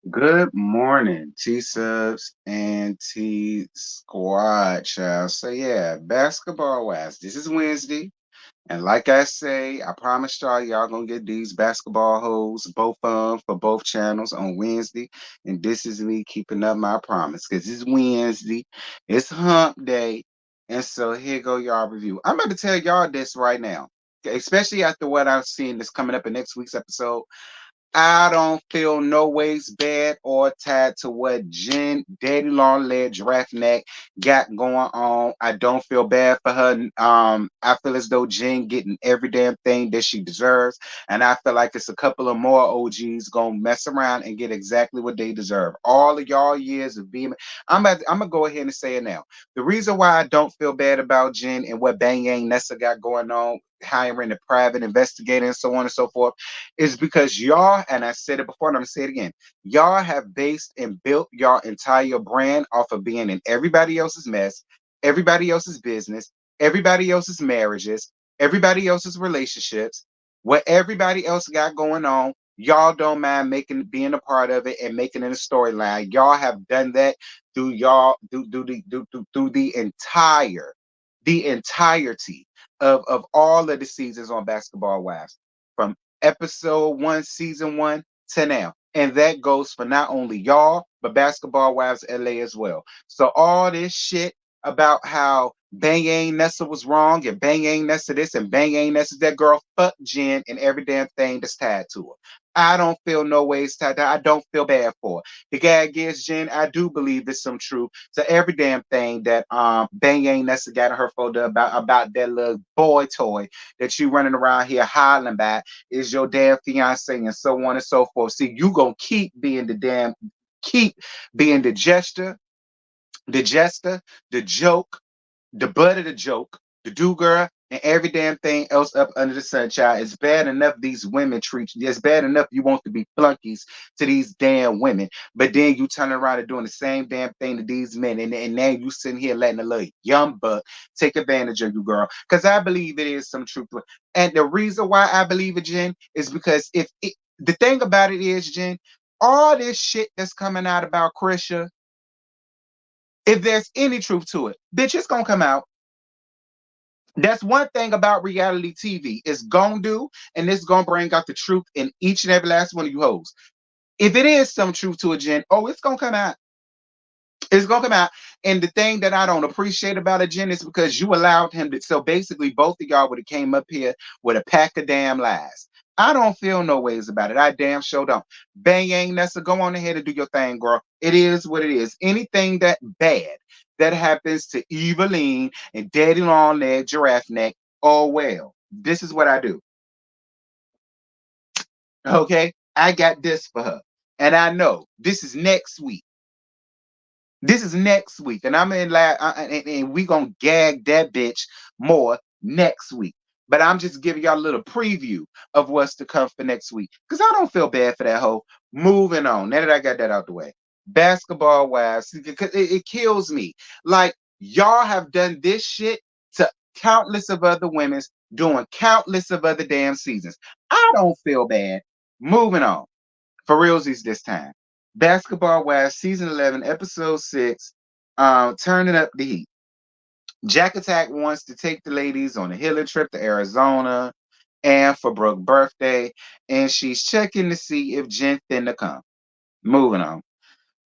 Good morning, T Subs and T Squad, child. So yeah, basketball wise, this is Wednesday, and like I say, I promise y'all gonna get these basketball hoes, both of 'em for both channels on Wednesday, and this is me keeping up my promise because it's Wednesday, it's Hump Day, and so here go y'all review. I'm about to tell y'all this right now, okay, especially after what I've seen that's coming up in next week's episode. I don't feel no ways bad or tied to what Jen, Daddy Long Leg, Giraffe Neck got going on. I don't feel bad for her. I feel as though Jen getting every damn thing that she deserves. And I feel like it's a couple of more OGs gonna mess around and get exactly what they deserve. All of y'all years of being I'm gonna go ahead and say it now. The reason why I don't feel bad about Jen and what Bang Yang Nessa got going on, hiring a private investigator and so on and so forth is because y'all, and I said it before and I'm gonna say it again, y'all have based and built your entire brand off of being in everybody else's mess, everybody else's business, everybody else's marriages, everybody else's relationships, what everybody else got going on. Y'all don't mind making being a part of it and making it a storyline. Y'all have done that through y'all through the entirety of all of the seasons on Basketball Wives. From episode one, season one to now. And that goes for not only y'all, but Basketball Wives LA as well. So all this shit about how Bang Yang Nessa was wrong and Bang Yang Nessa this and Bang Yang Nessa that girl, fuck Jen and every damn thing that's tied to her. I don't feel no ways tied to her. I don't feel bad for her. The gag is, Jen, I do believe there's some truth to every damn thing that Bang Yang Nessa got in her folder about that little boy toy that you running around here hollering about is your damn fiance and so on and so forth. See, you gonna keep being the jester, the joke, the butt of the joke, the do girl, and every damn thing else up under the sun, child. It's bad enough these women treat you. It's bad enough you want to be flunkies to these damn women, but then you turn around and doing the same damn thing to these men, and now you sitting here letting a little young buck take advantage of you, girl. Because I believe it is some truth to it. And the reason why I believe it, Jen, is because the thing about it is, Jen, all this shit that's coming out about Krisha, if there's any truth to it, bitch, it's gonna come out. That's one thing about reality TV. It's gonna do, and it's gonna bring out the truth in each and every last one of you hoes. If it is some truth to it, Jen, oh, it's gonna come out. It's gonna come out. And the thing that I don't appreciate about it, Jen, is because you allowed him to. So basically, both of y'all would have came up here with a pack of damn lies. I don't feel no ways about it. I damn sure don't. Bang Yang Nessa, go on ahead and do your thing, girl. It is what it is. Anything that bad that happens to Eveline and Daddy Long Leg, Giraffe Neck, oh well. This is what I do. Okay? I got this for her. And I know this is next week. This is next week, and I'm in and we gonna gag that bitch more next week. But I'm just giving y'all a little preview of what's to come for next week because I don't feel bad for that hoe. Moving on. Now that I got that out the way, basketball wise, because it kills me. Like y'all have done this shit to countless of other women's doing countless of other damn seasons. I don't feel bad. Moving on for realsies this time. Basketball Wives, season 11, episode 6, turning up the heat. Jack Attack wants to take the ladies on a healing trip to Arizona and for Brooke's birthday, and she's checking to see if Jen finna come. Moving on.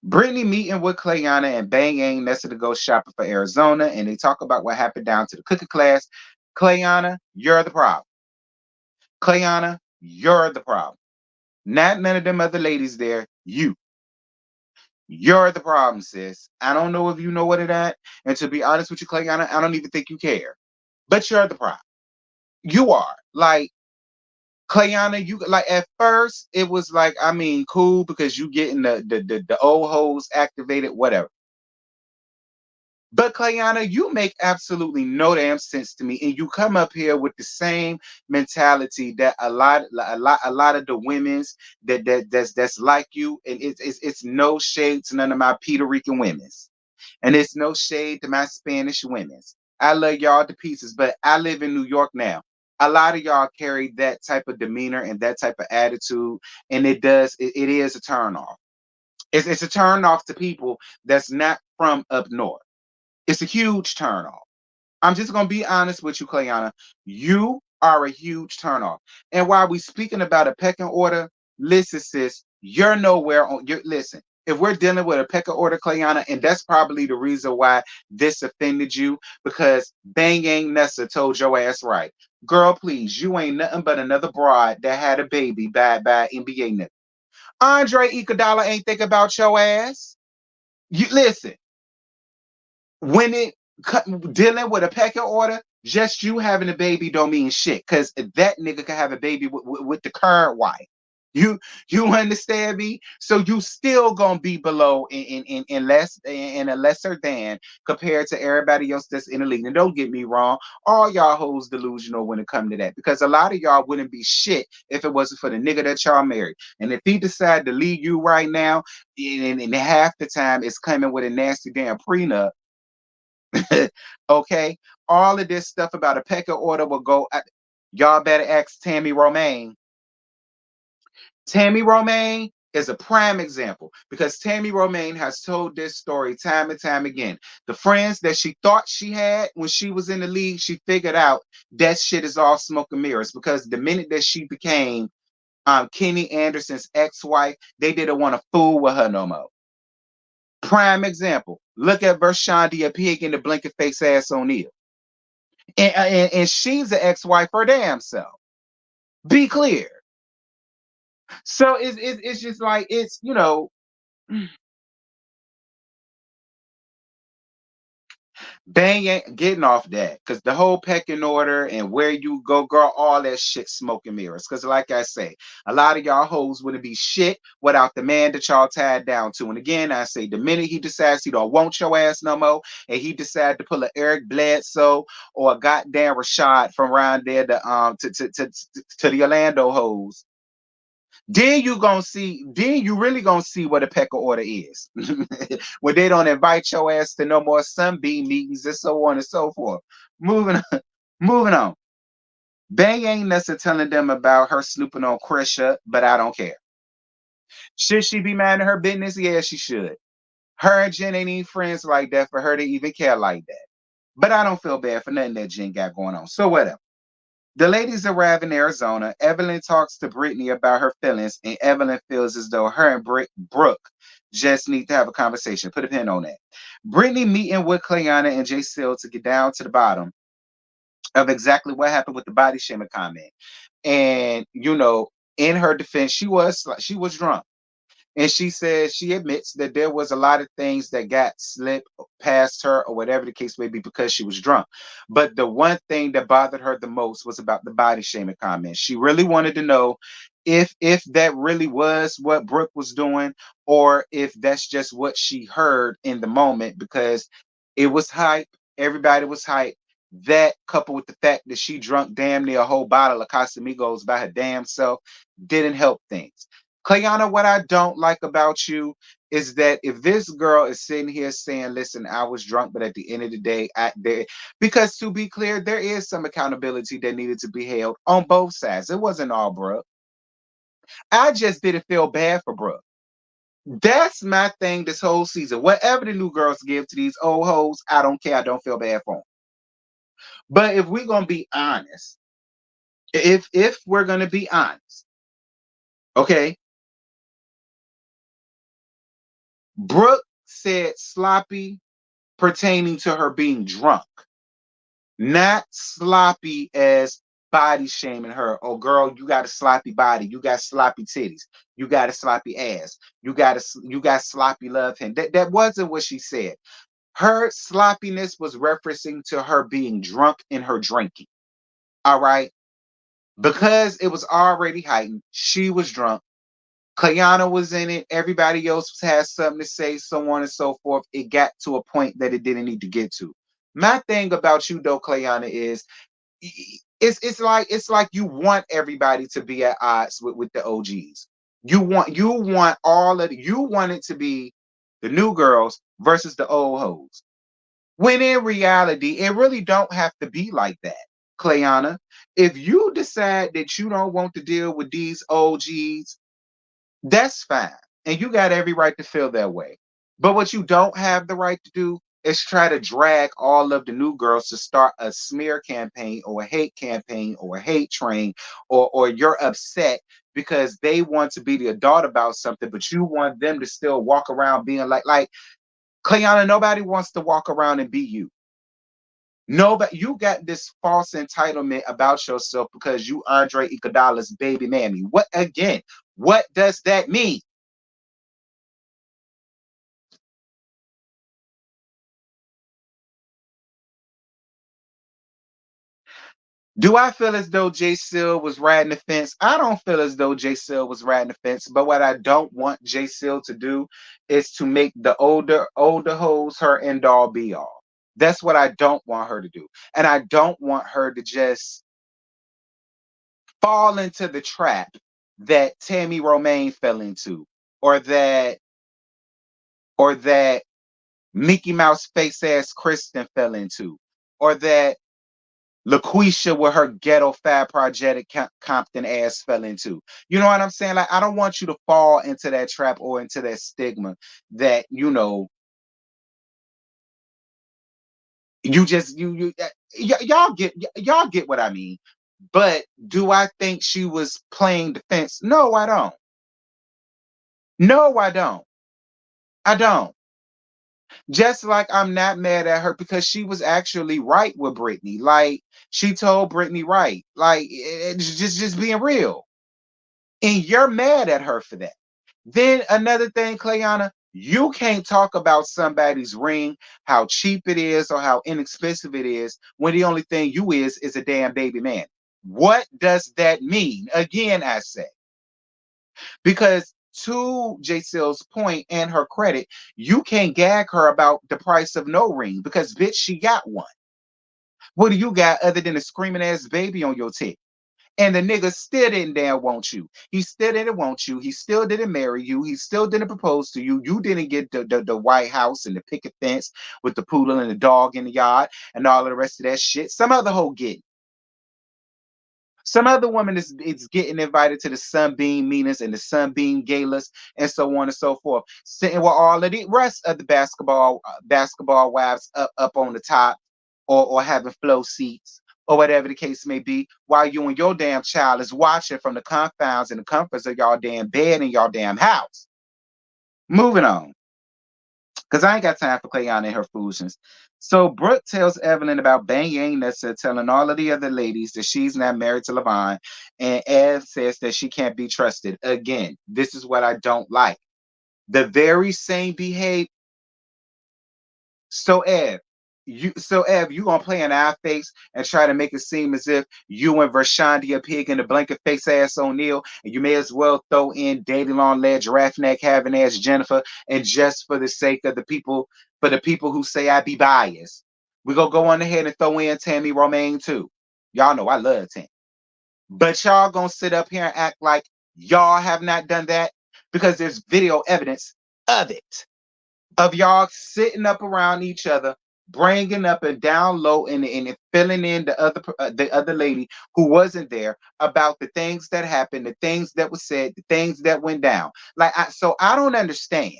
Brittany meeting with Clayana and Bang Yang Nessa to go shopping for Arizona, and they talk about what happened down to the cooking class. Clayana, you're the problem. Clayana, you're the problem. Not none of them other ladies there. You're the problem, sis. I don't know if you know what it at. And to be honest with you, Clay, I don't even think you care. But you're the problem. You are. Like, Clayana, you like at first it was like, I mean, cool because you getting the old hoes activated, whatever. But Clayana, you make absolutely no damn sense to me, and you come up here with the same mentality that a lot of the women's that's like you, and it's no shade to none of my Puerto Rican women's, and it's no shade to my Spanish women's. I love y'all to pieces, but I live in New York now. A lot of y'all carry that type of demeanor and that type of attitude, and it is a turn off. It's a turn off to people that's not from up north. It's a huge turn off. I'm just gonna be honest with you, Clayana. You are a huge turnoff. And while we speaking about a pecking order, listen, sis, you're nowhere on your listen. If we're dealing with a pecking order, Clayana, and that's probably the reason why this offended you, because Bang Yang Nessa told your ass right. Girl, please, you ain't nothing but another broad that had a baby by NBA nigga. Andre Iguodala ain't think about your ass. You listen, when it dealing with a pecking order, just you having a baby don't mean shit. Cause that nigga can have a baby with the current wife. You you understand me? So you still gonna be below in less in a lesser than compared to everybody else that's in the league. And don't get me wrong, all y'all hoes delusional when it come to that. Because a lot of y'all wouldn't be shit if it wasn't for the nigga that y'all married. And if he decide to leave you right now, and half the time it's coming with a nasty damn prenup. Okay, all of this stuff about a pecking order will go. Y'all better ask Tammy Romaine. Tammy Romaine is a prime example because Tammy Romaine has told this story time and time again. The friends that she thought she had when she was in the league, she figured out that shit is all smoke and mirrors because the minute that she became Kenny Anderson's ex-wife, they didn't want to fool with her no more. Prime example. Look at Vershandia a pig in the blinking face ass O'Neal. And she's the ex-wife her damn self. Be clear. So it's just like Bang ain't getting off that because the whole pecking order and where you go, girl, all that shit smoke and mirrors. Because, like I say, a lot of y'all hoes wouldn't be shit without the man that y'all tied down to. And again, I say, the minute he decides he don't want your ass no more, and he decide to pull a Eric Bledsoe or a goddamn Rashad from around there to the Orlando hoes. Then you really gonna see what a pecker order is. When they don't invite your ass to no more sunbeam meetings and so on and so forth. Moving on, moving on. Bang ain't necessarily telling them about her snooping on Krisha, but I don't care. Should she be minding her business? Yeah, she should. Her and Jen ain't even friends like that for her to even care like that. But I don't feel bad for nothing that Jen got going on. So whatever. The ladies arrive in Arizona. Evelyn talks to Brittany about her feelings, and Evelyn feels as though her and Brooke just need to have a conversation. Put a pin on that. Brittany meeting with Clayana and Jay Seal to get down to the bottom of exactly what happened with the body shaming comment. And in her defense, she was drunk. And she says she admits that there was a lot of things that got slipped past her or whatever the case may be because she was drunk. But the one thing that bothered her the most was about the body shaming comment. She really wanted to know if that really was what Brooke was doing or if that's just what she heard in the moment because it was hype. Everybody was hype. That coupled with the fact that she drunk damn near a whole bottle of Casamigos by her damn self didn't help things. Clayana, what I don't like about you is that if this girl is sitting here saying, listen, I was drunk, but at the end of the day, because to be clear, there is some accountability that needed to be held on both sides. It wasn't all Brooke. I just didn't feel bad for Brooke. That's my thing this whole season. Whatever the new girls give to these old hoes, I don't care. I don't feel bad for them. But if we're gonna be honest, if we're gonna be honest, okay, Brooke said sloppy pertaining to her being drunk, not sloppy as body shaming her. Oh, girl, you got a sloppy body. You got sloppy titties. You got a sloppy ass. You got sloppy love him. That wasn't what she said. Her sloppiness was referencing to her being drunk in her drinking. All right, because it was already heightened. She was drunk. Kayana was in it. Everybody else had something to say, so on and so forth. It got to a point that it didn't need to get to. My thing about you, though, Kayana, is it's like you want everybody to be at odds with the OGs. You want you want it to be the new girls versus the old hoes. When in reality, it really don't have to be like that, Clayana. If you decide that you don't want to deal with these OGs, that's fine. And you got every right to feel that way. But what you don't have the right to do is try to drag all of the new girls to start a smear campaign or a hate campaign or a hate train, or you're upset because they want to be the adult about something, but you want them to still walk around being like Cleanna, nobody wants to walk around and be you. Nobody, you got this false entitlement about yourself because you Andre Iguodala's baby mammy. What again? What does that mean? Do I feel as though Jay Seal was riding the fence? I don't feel as though Jay Seal was riding the fence, but what I don't want Jay Seal to do is to make the older hoes her end all be all. That's what I don't want her to do. And I don't want her to just fall into the trap that Tammy Romaine fell into, or that Mickey Mouse face ass Kristen fell into, or that LaQuisha with her ghetto fab project Compton ass fell into. You know what I'm saying? Like, I don't want you to fall into that trap or into that stigma that, you just y'all get what I mean. But do I think she was playing defense? No, I don't. No, I don't. I don't. Just like I'm not mad at her because she was actually right with Brittany. Like, she told Brittany right. Like, it's just being real. And you're mad at her for that. Then another thing, Clayana, you can't talk about somebody's ring, how cheap it is or how inexpensive it is, when the only thing you is a damn baby man. What does that mean? Again, I say, because to J Seal's point and her credit, you can't gag her about the price of no ring because bitch, she got one. What do you got other than a screaming ass baby on your tip? And the nigga still didn't damn want you. He still didn't want you. He still didn't marry you. He still didn't propose to you. You didn't get the White House and the picket fence with the poodle and the dog in the yard and all of the rest of that shit. Some other hoe get it. Some other woman is getting invited to the Sunbeam meetings and the Sunbeam galas and so on and so forth, sitting with all of the rest of the basketball wives up on the top, or having flow seats or whatever the case may be, while you and your damn child is watching from the confounds and the comforts of y'all damn bed and y'all damn house. Moving on, because I ain't got time for Clayana and her foolishness. So Brooke tells Evelyn about Bang Yang Nessa telling all of the other ladies that she's not married to Levon, and Ev says that she can't be trusted. Again, this is what I don't like. The very same behavior. So Ev, you gonna play an eye face and try to make it seem as if you and Vershandia Pig and the blanket face ass O'Neal, and you may as well throw in dating long leg giraffe neck having ass Jennifer, and just for the sake of the people, for the people who say I be biased, we gonna go on ahead and throw in Tammy Romaine too. Y'all know I love Tammy. But y'all gonna sit up here and act like y'all have not done that because there's video evidence of it, of y'all sitting up around each other, bringing up and down low, and filling in the other lady who wasn't there about the things that happened, the things that were said, the things that went down. So I don't understand.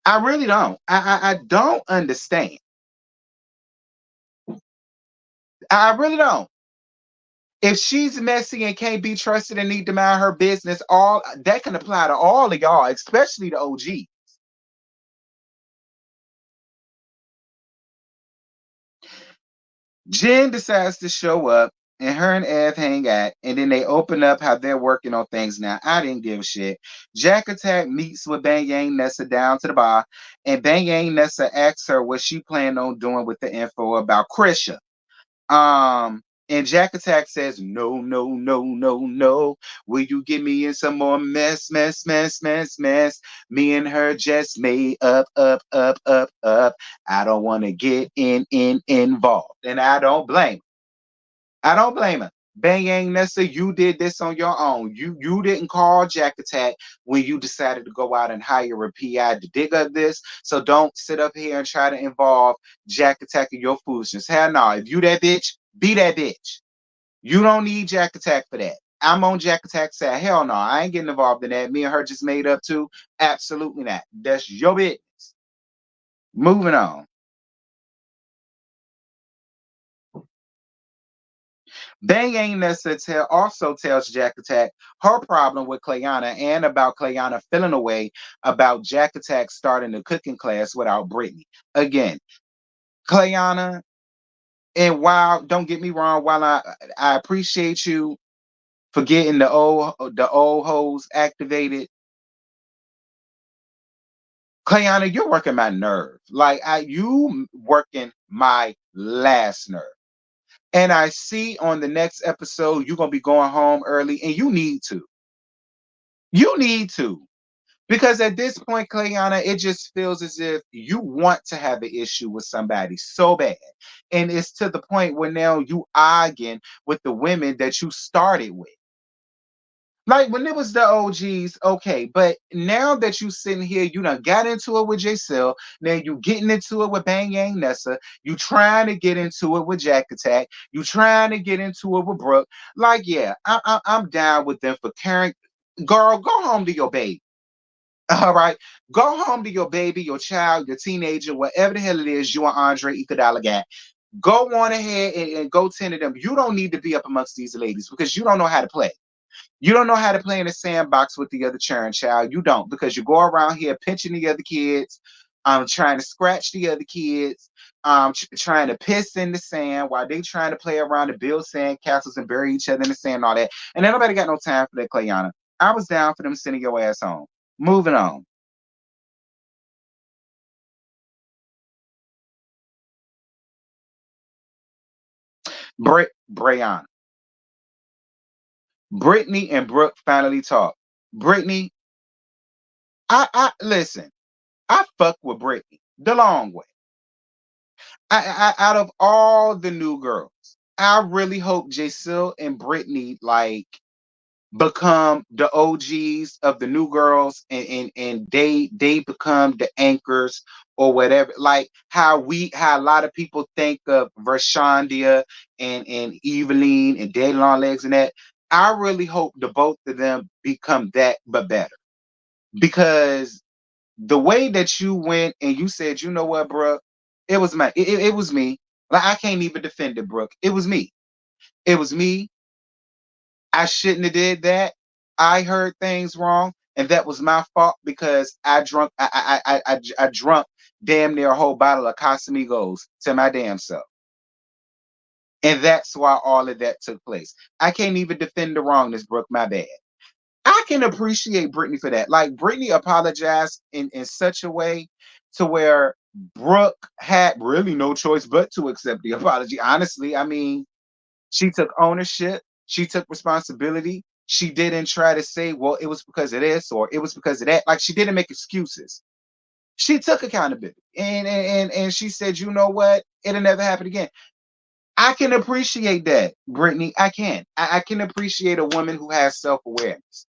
I really don't. I don't understand. I really don't. If she's messy and can't be trusted and need to mind her business, all that can apply to all of y'all, especially the OG. Jen decides to show up, and her and Ev hang out, and then they open up how they're working on things now. I didn't give a shit. Jack Attack meets with Bang Yang Nessa down to the bar, and Bang Yang Nessa asks her what she planned on doing with the info about Krisha. And Jack Attack says, no, no, no, no, no. Will you get me in some more mess, mess, mess, mess, mess? Me and her just made up, up, up, up, up. I don't want to get involved. And I don't blame her. I don't blame her. Bang Yang Nessa, you did this on your own. You didn't call Jack Attack when you decided to go out and hire a PI to dig up this. So don't sit up here and try to involve Jack Attack in your foolishness. Hell no. If you that bitch, be that bitch. You don't need Jack Attack for that. I'm on Jack Attack side. Hell no, I ain't getting involved in that. Me and her just made up too. Absolutely not. That's your business. Moving on. Bang Ain't Nessa also tells Jack Attack her problem with Clayana and about Clayana feeling away about Jack Attack starting the cooking class without Brittany. Again, Clayana, and while don't get me wrong, while I appreciate you for getting the old hoes activated, Clayana, you're working my nerve. Like you working my last nerve. And I see on the next episode you're gonna be going home early, and you need to. You need to. Because at this point, Clayana, it just feels as if you want to have an issue with somebody so bad. And it's to the point where now you arguing with the women that you started with. Like when it was the OGs, okay, but now that you sitting here, you done got into it with J-Cell, now you getting into it with Bang Yang Nessa, you trying to get into it with Jack Attack, you trying to get into it with Brooke. Like, yeah, I'm down with them for caring. Girl, go home to your baby. All right. Go home to your baby, your child, your teenager, whatever the hell it is you and Andre Iguodala got. Go on ahead and go tend to them. You don't need to be up amongst these ladies because you don't know how to play. You don't know how to play in the sandbox with the other churn child. You don't, because you go around here pinching the other kids, trying to scratch the other kids, trying to piss in the sand while they trying to play around and build sand castles and bury each other in the sand and all that. And ain't nobody got no time for that, Clayana. I was down for them sending your ass home. Moving on. Brianna. Brittany and Brooke finally talk. Brittany, I listen. I fuck with Brittany the long way. Out of all the new girls, I really hope J-Sil and Brittany like become the OGs of the new girls, and they become the anchors or whatever. Like how a lot of people think of Vershandia and Eveline and Dead Long Legs and that. I really hope the both of them become that but better, because the way that you went and you said, you know what, Brooke, it was me. Like I can't even defend it, Brooke. It was me. It was me. I shouldn't have did that. I heard things wrong, and that was my fault because I drunk damn near a whole bottle of Casamigos to my damn self. And that's why all of that took place. I can't even defend the wrongness, Brooke. My bad. I can appreciate Brittany for that. Like Brittany apologized in such a way to where Brooke had really no choice but to accept the apology. Honestly, I mean, she took ownership, she took responsibility. She didn't try to say, well, it was because of this or it was because of that. Like she didn't make excuses. She took accountability and she said, you know what? It'll never happen again. I can appreciate that, Brittany. I can. I can appreciate a woman who has self-awareness.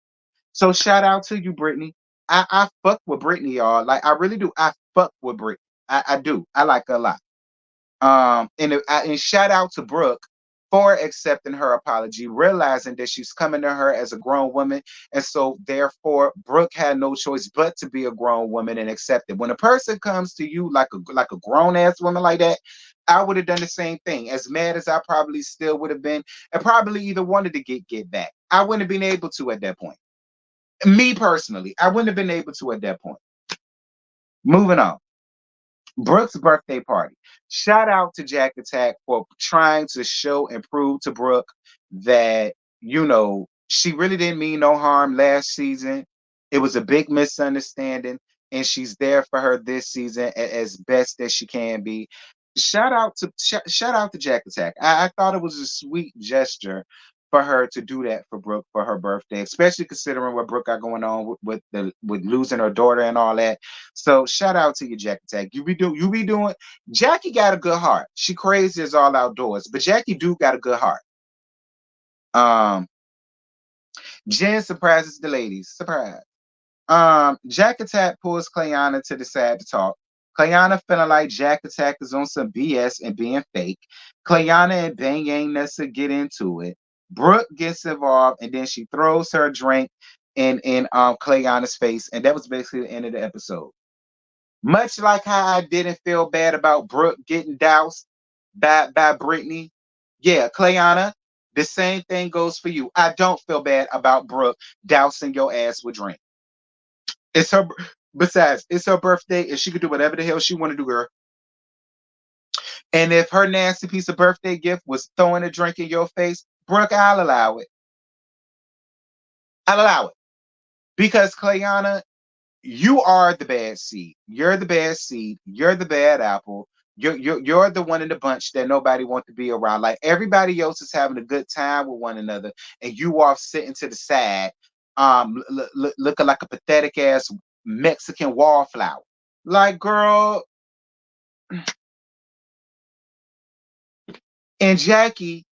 So shout out to you, Brittany. I fuck with Brittany, y'all. Like I really do. I fuck with Brittany. I do. I like her a lot. And shout out to Brooke for accepting her apology, realizing that she's coming to her as a grown woman, and so therefore Brooke had no choice but to be a grown woman and accept it. When a person comes to you like a grown ass woman like that, I would have done the same thing. As mad as I probably still would have been, and probably either wanted to get back. I wouldn't have been able to at that point. Me personally, I wouldn't have been able to at that point. Moving on. Brooke's birthday party. Shout out to Jack Attack for trying to show and prove to Brooke that, she really didn't mean no harm last season. It was a big misunderstanding, and she's there for her this season as best as she can be. Shout out to Jack Attack. I thought it was a sweet gesture for her to do that for Brooke for her birthday, especially considering what Brooke got going on with losing her daughter and all that. So shout out to you, Jack Attack. You be doing. Jackie got a good heart. She crazy as all outdoors, but Jackie do got a good heart. Um, Jen surprises the ladies. Surprise. Jack Attack pulls Clayana to the side to talk. Clayana feeling like Jack Attack is on some BS and being fake. Clayana and Bang Yang Nessa get into it. Brooke gets involved, and then she throws her drink in Clayana's face, and that was basically the end of the episode. Much like how I didn't feel bad about Brooke getting doused by Brittany. Yeah, Clayana, the same thing goes for you. I don't feel bad about Brooke dousing your ass with drink. It's her. Besides, it's her birthday, and she could do whatever the hell she want to do, girl. And if her nasty piece of birthday gift was throwing a drink in your face, Brooke, I'll allow it. I'll allow it because Clayana, you are the bad seed. You're the bad seed. You're the bad apple. You're the one in the bunch that nobody wants to be around. Like everybody else is having a good time with one another, and you are sitting to the side, looking like a pathetic ass Mexican wallflower. Like, girl, and Jackie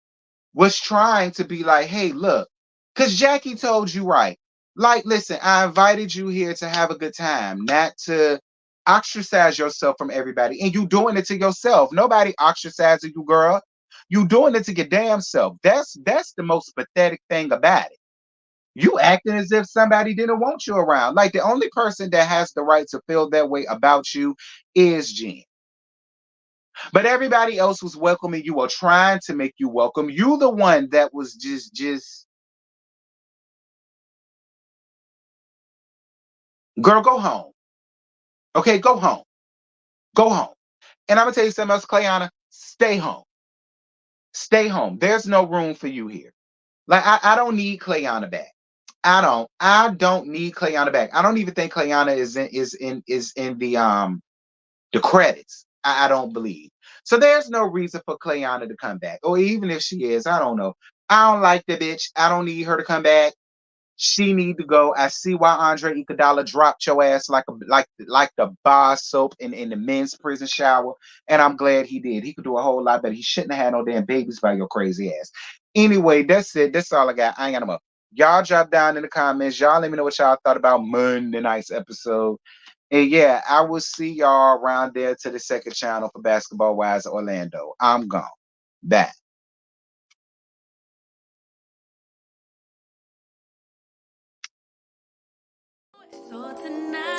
was trying to be like, hey, look, because Jackie told you right. Like, listen, I invited you here to have a good time, not to ostracize yourself from everybody. And you doing it to yourself. Nobody ostracizing you, girl. You doing it to your damn self. That's the most pathetic thing about it. You acting as if somebody didn't want you around. Like the only person that has the right to feel that way about you is Jen. But everybody else was welcoming you or trying to make you welcome. You the one that was just girl, go home. Okay, go home. Go home. And I'm gonna tell you something else, Clayana. Stay home. Stay home. There's no room for you here. Like I don't need Clayana back. I don't need Clayana back. I don't even think Clayana is in the credits. I don't believe. So there's no reason for Clayana to come back. Or even if she is, I don't know. I don't like the bitch. I don't need her to come back. She need to go. I see why Andre Iguodala dropped your ass like the bar soap in the men's prison shower, and I'm glad he did. He could do a whole lot better. He shouldn't have had no damn babies by your crazy ass. Anyway, that's it. That's all I got. I ain't got no more. Y'all drop down in the comments. Y'all let me know what y'all thought about Monday night's episode. And yeah, I will see y'all around there to the second channel for Basketball Wise Orlando. I'm gone. Back. So tonight